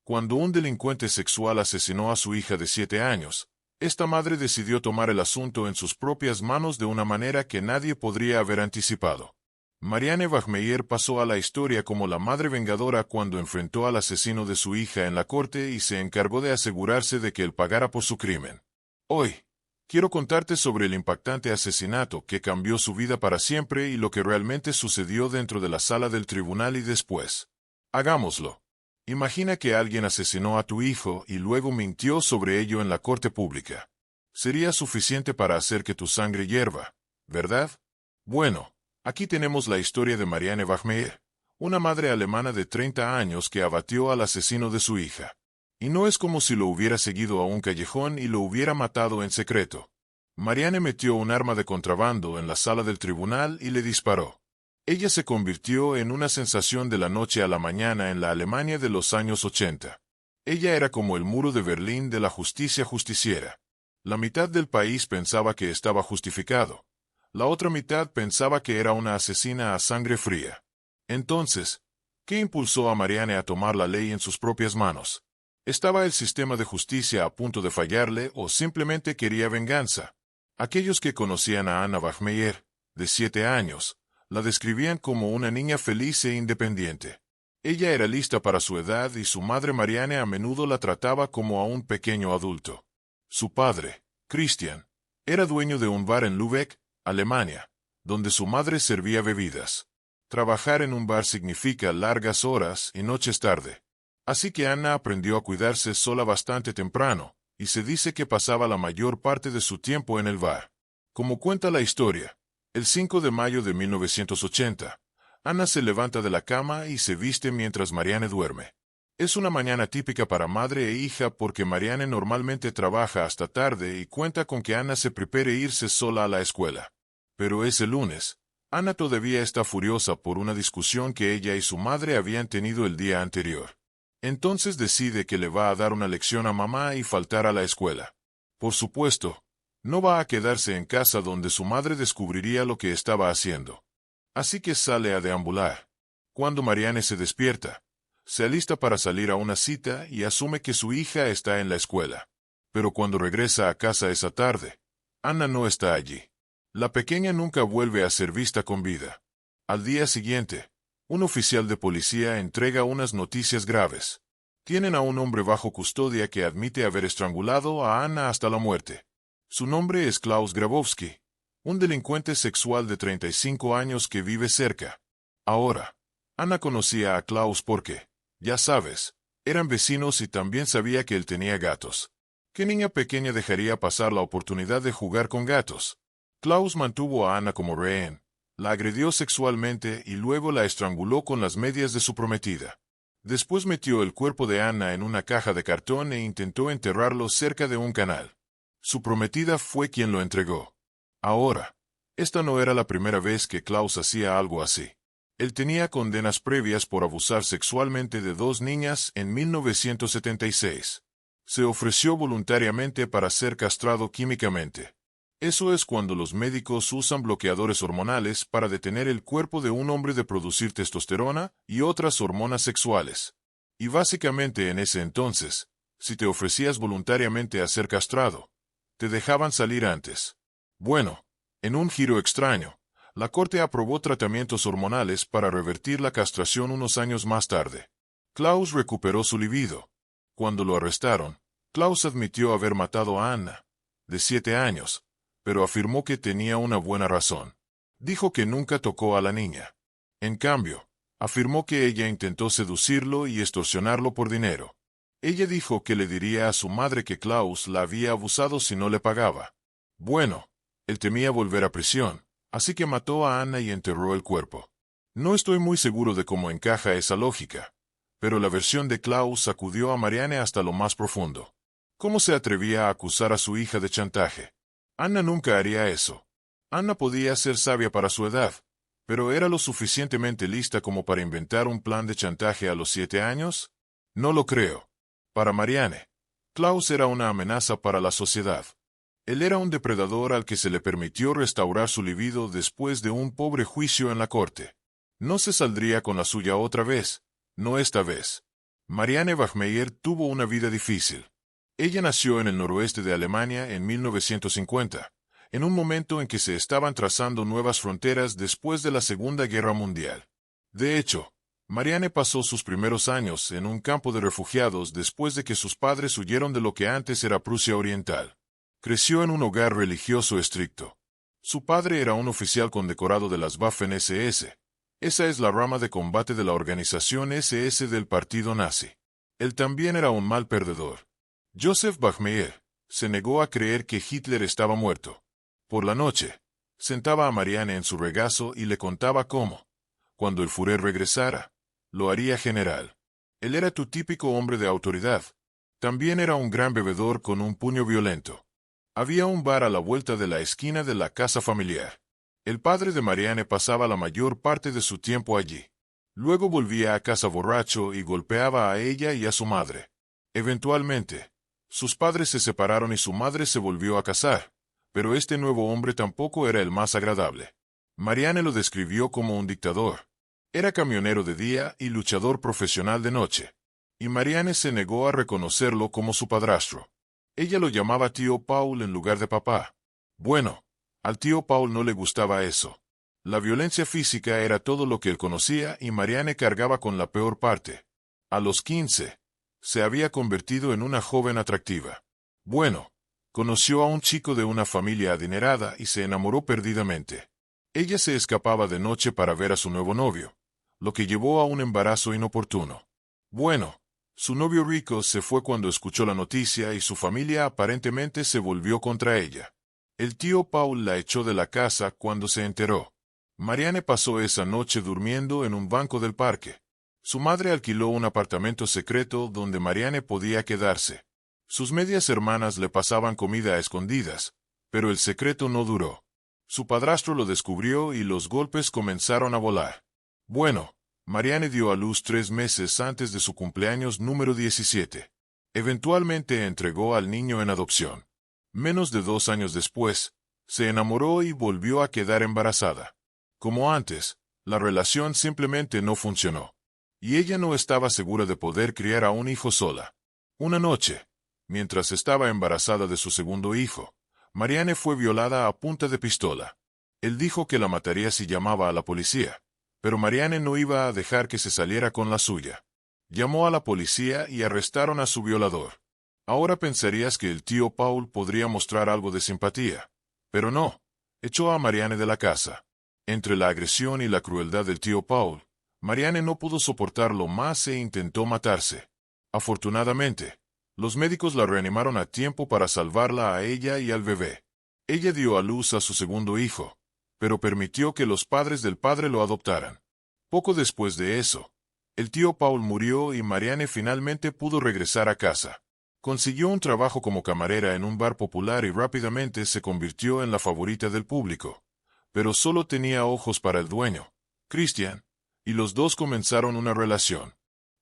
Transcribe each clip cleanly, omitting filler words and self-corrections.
Cuando un delincuente sexual asesinó a su hija de 7 años, esta madre decidió tomar el asunto en sus propias manos de una manera que nadie podría haber anticipado. Marianne Wagmeyer pasó a la historia como la madre vengadora cuando enfrentó al asesino de su hija en la corte y se encargó de asegurarse de que él pagara por su crimen. Hoy, quiero contarte sobre el impactante asesinato que cambió su vida para siempre y lo que realmente sucedió dentro de la sala del tribunal y después. Hagámoslo. Imagina que alguien asesinó a tu hijo y luego mintió sobre ello en la corte pública. Sería suficiente para hacer que tu sangre hierva, ¿verdad? Bueno, aquí tenemos la historia de Marianne Wagmeyer, una madre alemana de 30 años que abatió al asesino de su hija. Y no es como si lo hubiera seguido a un callejón y lo hubiera matado en secreto. Marianne metió un arma de contrabando en la sala del tribunal y le disparó. Ella se convirtió en una sensación de la noche a la mañana en la Alemania de los años 80. Ella era como el muro de Berlín de la justicia justiciera. La mitad del país pensaba que estaba justificado. La otra mitad pensaba que era una asesina a sangre fría. Entonces, ¿qué impulsó a Marianne a tomar la ley en sus propias manos? ¿Estaba el sistema de justicia a punto de fallarle o simplemente quería venganza? Aquellos que conocían a Anna Wagmeyer, de 7 años, la describían como una niña feliz e independiente. Ella era lista para su edad y su madre Marianne a menudo la trataba como a un pequeño adulto. Su padre, Christian, era dueño de un bar en Lübeck, Alemania, donde su madre servía bebidas. Trabajar en un bar significa largas horas y noches tarde. Así que Anna aprendió a cuidarse sola bastante temprano, y se dice que pasaba la mayor parte de su tiempo en el bar. Como cuenta la historia, el 5 de mayo de 1980, Anna se levanta de la cama y se viste mientras Marianne duerme. Es una mañana típica para madre e hija porque Marianne normalmente trabaja hasta tarde y cuenta con que Anna se prepare irse sola a la escuela. Pero ese lunes, Anna todavía está furiosa por una discusión que ella y su madre habían tenido el día anterior. Entonces decide que le va a dar una lección a mamá y faltar a la escuela. Por supuesto, no va a quedarse en casa donde su madre descubriría lo que estaba haciendo. Así que sale a deambular. Cuando Marianne se despierta, se alista para salir a una cita y asume que su hija está en la escuela. Pero cuando regresa a casa esa tarde, Anna no está allí. La pequeña nunca vuelve a ser vista con vida. Al día siguiente, un oficial de policía entrega unas noticias graves. Tienen a un hombre bajo custodia que admite haber estrangulado a Anna hasta la muerte. Su nombre es Klaus Grabowski, un delincuente sexual de 35 años que vive cerca. Ahora, Anna conocía a Klaus porque, ya sabes, eran vecinos y también sabía que él tenía gatos. ¿Qué niña pequeña dejaría pasar la oportunidad de jugar con gatos? Klaus mantuvo a Anna como rehén, la agredió sexualmente y luego la estranguló con las medias de su prometida. Después metió el cuerpo de Anna en una caja de cartón e intentó enterrarlo cerca de un canal. Su prometida fue quien lo entregó. Ahora, esta no era la primera vez que Klaus hacía algo así. Él tenía condenas previas por abusar sexualmente de 2 niñas en 1976. Se ofreció voluntariamente para ser castrado químicamente. Eso es cuando los médicos usan bloqueadores hormonales para detener el cuerpo de un hombre de producir testosterona y otras hormonas sexuales. Y básicamente en ese entonces, si te ofrecías voluntariamente a ser castrado, te dejaban salir antes. Bueno, en un giro extraño, la corte aprobó tratamientos hormonales para revertir la castración unos años más tarde. Klaus recuperó su libido. Cuando lo arrestaron, Klaus admitió haber matado a Anna, de 7 años, pero afirmó que tenía una buena razón. Dijo que nunca tocó a la niña. En cambio, afirmó que ella intentó seducirlo y extorsionarlo por dinero. Ella dijo que le diría a su madre que Klaus la había abusado si no le pagaba. Bueno, él temía volver a prisión, así que mató a Anna y enterró el cuerpo. No estoy muy seguro de cómo encaja esa lógica, pero la versión de Klaus sacudió a Marianne hasta lo más profundo. ¿Cómo se atrevía a acusar a su hija de chantaje? Anna nunca haría eso. Anna podía ser sabia para su edad, pero ¿era lo suficientemente lista como para inventar un plan de chantaje a los 7 años? No lo creo. Para Marianne, Klaus era una amenaza para la sociedad. Él era un depredador al que se le permitió restaurar su libido después de un pobre juicio en la corte. No se saldría con la suya otra vez, no esta vez. Marianne Wagmeyer tuvo una vida difícil. Ella nació en el noroeste de Alemania en 1950, en un momento en que se estaban trazando nuevas fronteras después de la Segunda Guerra Mundial. De hecho, Marianne pasó sus primeros años en un campo de refugiados después de que sus padres huyeron de lo que antes era Prusia Oriental. Creció en un hogar religioso estricto. Su padre era un oficial condecorado de las Waffen-SS. Esa es la rama de combate de la organización SS del partido nazi. Él también era un mal perdedor. Joseph Wagmeyer se negó a creer que Hitler estaba muerto. Por la noche, sentaba a Marianne en su regazo y le contaba cómo, cuando el Führer regresara, lo haría general. Él era tu típico hombre de autoridad. También era un gran bebedor con un puño violento. Había un bar a la vuelta de la esquina de la casa familiar. El padre de Marianne pasaba la mayor parte de su tiempo allí. Luego volvía a casa borracho y golpeaba a ella y a su madre. Eventualmente, sus padres se separaron y su madre se volvió a casar, pero este nuevo hombre tampoco era el más agradable. Marianne lo describió como un dictador. Era camionero de día y luchador profesional de noche. Y Marianne se negó a reconocerlo como su padrastro. Ella lo llamaba tío Paul en lugar de papá. Bueno, al tío Paul no le gustaba eso. La violencia física era todo lo que él conocía y Marianne cargaba con la peor parte. A los 15, se había convertido en una joven atractiva. Bueno, conoció a un chico de una familia adinerada y se enamoró perdidamente. Ella se escapaba de noche para ver a su nuevo novio, lo que llevó a un embarazo inoportuno. Bueno, su novio rico se fue cuando escuchó la noticia y su familia aparentemente se volvió contra ella. El tío Paul la echó de la casa cuando se enteró. Marianne pasó esa noche durmiendo en un banco del parque. Su madre alquiló un apartamento secreto donde Marianne podía quedarse. Sus medias hermanas le pasaban comida a escondidas, pero el secreto no duró. Su padrastro lo descubrió y los golpes comenzaron a volar. Bueno, Marianne dio a luz 3 meses antes de su cumpleaños número 17. Eventualmente entregó al niño en adopción. Menos de 2 años después, se enamoró y volvió a quedar embarazada. Como antes, la relación simplemente no funcionó. Y ella no estaba segura de poder criar a un hijo sola. Una noche, mientras estaba embarazada de su segundo hijo, Marianne fue violada a punta de pistola. Él dijo que la mataría si llamaba a la policía, pero Marianne no iba a dejar que se saliera con la suya. Llamó a la policía y arrestaron a su violador. Ahora pensarías que el tío Paul podría mostrar algo de simpatía, pero no. Echó a Marianne de la casa. Entre la agresión y la crueldad del tío Paul, Marianne no pudo soportarlo más e intentó matarse. Afortunadamente, los médicos la reanimaron a tiempo para salvarla a ella y al bebé. Ella dio a luz a su segundo hijo, pero permitió que los padres del padre lo adoptaran. Poco después de eso, el tío Paul murió y Marianne finalmente pudo regresar a casa. Consiguió un trabajo como camarera en un bar popular y rápidamente se convirtió en la favorita del público. Pero solo tenía ojos para el dueño, Christian, y los dos comenzaron una relación.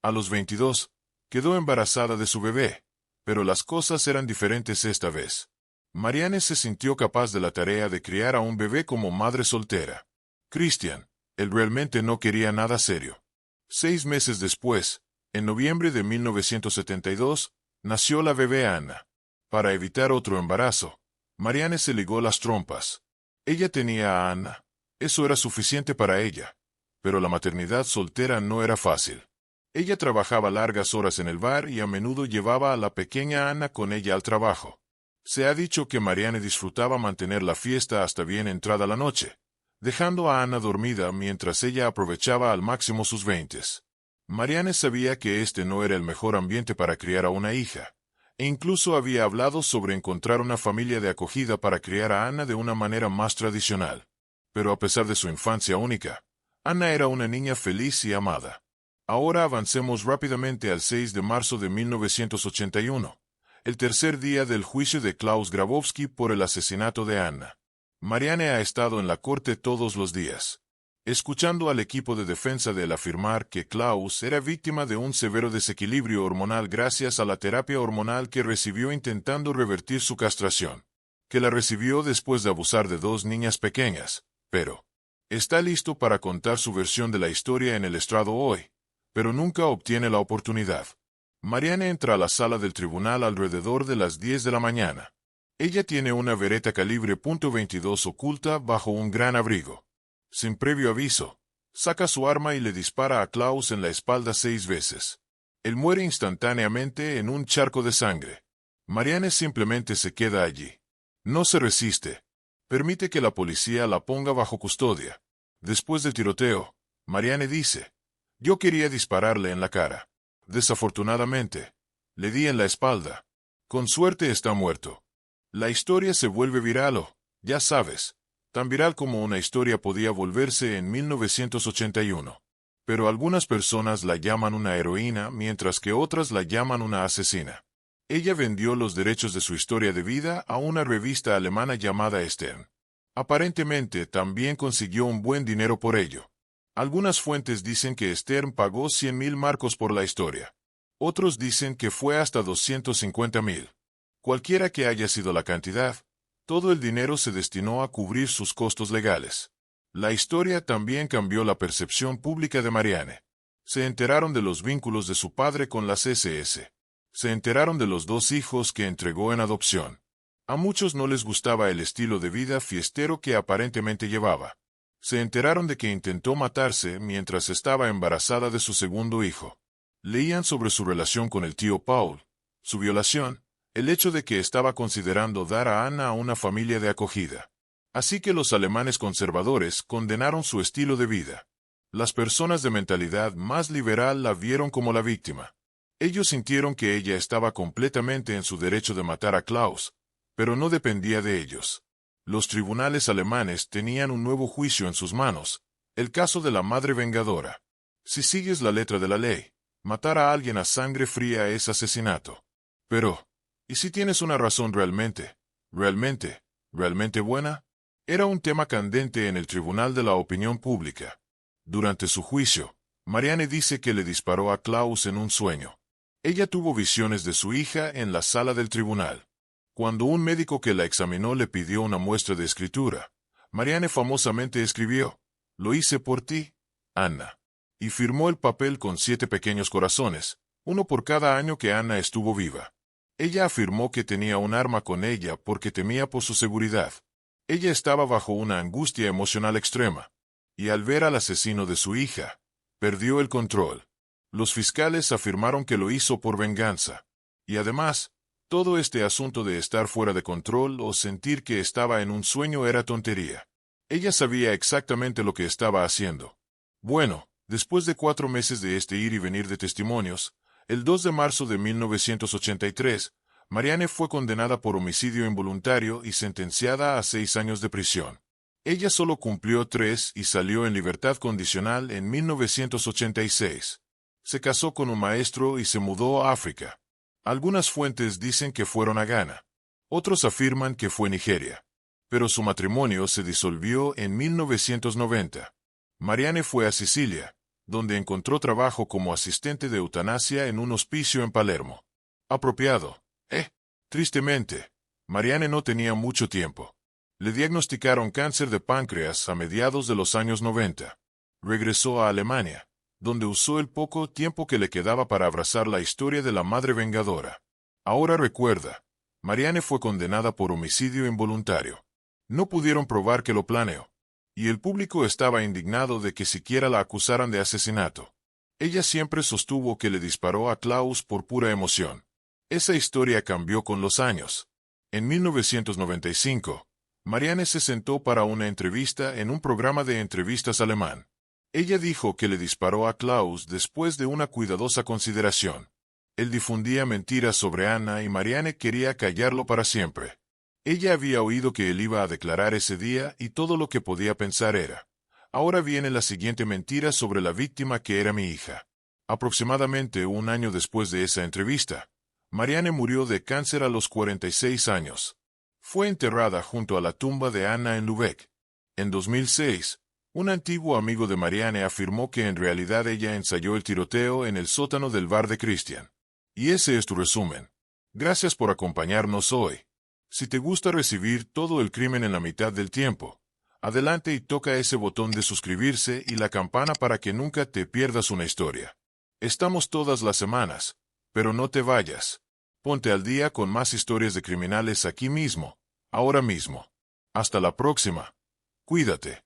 A los 22, quedó embarazada de su bebé, pero las cosas eran diferentes esta vez. Marianne se sintió capaz de la tarea de criar a un bebé como madre soltera. Christian, él realmente no quería nada serio. 6 meses después, en noviembre de 1972, nació la bebé Anna. Para evitar otro embarazo, Marianne se ligó las trompas. Ella tenía a Anna. Eso era suficiente para ella. Pero la maternidad soltera no era fácil. Ella trabajaba largas horas en el bar y a menudo llevaba a la pequeña Anna con ella al trabajo. Se ha dicho que Marianne disfrutaba mantener la fiesta hasta bien entrada la noche, dejando a Anna dormida mientras ella aprovechaba al máximo sus 20. Marianne sabía que este no era el mejor ambiente para criar a una hija, e incluso había hablado sobre encontrar una familia de acogida para criar a Anna de una manera más tradicional. Pero a pesar de su infancia única, Anna era una niña feliz y amada. Ahora avancemos rápidamente al 6 de marzo de 1981, el tercer día del juicio de Klaus Grabowski por el asesinato de Anna. Marianne ha estado en la corte todos los días, escuchando al equipo de defensa de él afirmar que Klaus era víctima de un severo desequilibrio hormonal gracias a la terapia hormonal que recibió intentando revertir su castración, que la recibió después de abusar de 2 niñas pequeñas, pero está listo para contar su versión de la historia en el estrado hoy. pero nunca obtiene la oportunidad. Marianne entra a la sala del tribunal alrededor de las 10 de la mañana. Ella tiene una Beretta calibre .22 oculta bajo un gran abrigo. Sin previo aviso, saca su arma y le dispara a Klaus en la espalda 6 veces. Él muere instantáneamente en un charco de sangre. Marianne simplemente se queda allí. No se resiste. Permite que la policía la ponga bajo custodia. Después del tiroteo, Marianne dice: «Yo quería dispararle en la cara. Desafortunadamente, le di en la espalda. Con suerte está muerto». La historia se vuelve viral o, ya sabes, tan viral como una historia podía volverse en 1981. Pero algunas personas la llaman una heroína mientras que otras la llaman una asesina. Ella vendió los derechos de su historia de vida a una revista alemana llamada Stern. Aparentemente también consiguió un buen dinero por ello. Algunas fuentes dicen que Stern pagó 100.000 marcos por la historia. Otros dicen que fue hasta 250.000. Cualquiera que haya sido la cantidad, todo el dinero se destinó a cubrir sus costos legales. La historia también cambió la percepción pública de Marianne. Se enteraron de los vínculos de su padre con las SS. Se enteraron de los 2 hijos que entregó en adopción. A muchos no les gustaba el estilo de vida fiestero que aparentemente llevaba. Se enteraron de que intentó matarse mientras estaba embarazada de su segundo hijo. Leían sobre su relación con el tío Paul, su violación, el hecho de que estaba considerando dar a Anna a una familia de acogida. Así que los alemanes conservadores condenaron su estilo de vida. Las personas de mentalidad más liberal la vieron como la víctima. Ellos sintieron que ella estaba completamente en su derecho de matar a Klaus, pero no dependía de ellos. Los tribunales alemanes tenían un nuevo juicio en sus manos, el caso de la madre vengadora. Si sigues la letra de la ley, matar a alguien a sangre fría es asesinato. Pero, ¿y si tienes una razón realmente buena? Era un tema candente en el tribunal de la opinión pública. Durante su juicio, Marianne dice que le disparó a Klaus en un sueño. Ella tuvo visiones de su hija en la sala del tribunal. Cuando un médico que la examinó le pidió una muestra de escritura, Marianne famosamente escribió: «Lo hice por ti, Anna», y firmó el papel con 7 pequeños corazones, uno por cada año que Anna estuvo viva. Ella afirmó que tenía un arma con ella porque temía por su seguridad. Ella estaba bajo una angustia emocional extrema, y al ver al asesino de su hija, perdió el control. Los fiscales afirmaron que lo hizo por venganza. Y además, todo este asunto de estar fuera de control o sentir que estaba en un sueño era tontería. Ella sabía exactamente lo que estaba haciendo. Bueno, después de 4 meses de este ir y venir de testimonios, el 2 de marzo de 1983, Marianne fue condenada por homicidio involuntario y sentenciada a 6 años de prisión. Ella solo cumplió 3 y salió en libertad condicional en 1986. Se casó con un maestro y se mudó a África. Algunas fuentes dicen que fueron a Ghana. Otros afirman que fue Nigeria. Pero su matrimonio se disolvió en 1990. Marianne fue a Sicilia, donde encontró trabajo como asistente de eutanasia en un hospicio en Palermo. Apropiado. Tristemente, Marianne no tenía mucho tiempo. Le diagnosticaron cáncer de páncreas a mediados de los años 90. Regresó a Alemania, donde usó el poco tiempo que le quedaba para abrazar la historia de la madre vengadora. Ahora recuerda, Marianne fue condenada por homicidio involuntario. No pudieron probar que lo planeó, y el público estaba indignado de que siquiera la acusaran de asesinato. Ella siempre sostuvo que le disparó a Klaus por pura emoción. Esa historia cambió con los años. En 1995, Marianne se sentó para una entrevista en un programa de entrevistas alemán. Ella dijo que le disparó a Klaus después de una cuidadosa consideración. Él difundía mentiras sobre Anna y Marianne quería callarlo para siempre. Ella había oído que él iba a declarar ese día y todo lo que podía pensar era: ahora viene la siguiente mentira sobre la víctima que era mi hija. Aproximadamente un año después de esa entrevista, Marianne murió de cáncer a los 46 años. Fue enterrada junto a la tumba de Anna en Lübeck. En 2006, un antiguo amigo de Marianne afirmó que en realidad ella ensayó el tiroteo en el sótano del bar de Christian. Y ese es tu resumen. Gracias por acompañarnos hoy. Si te gusta recibir todo el crimen en la mitad del tiempo, adelante y toca ese botón de suscribirse y la campana para que nunca te pierdas una historia. Estamos todas las semanas, pero no te vayas. Ponte al día con más historias de criminales aquí mismo, ahora mismo. Hasta la próxima. Cuídate.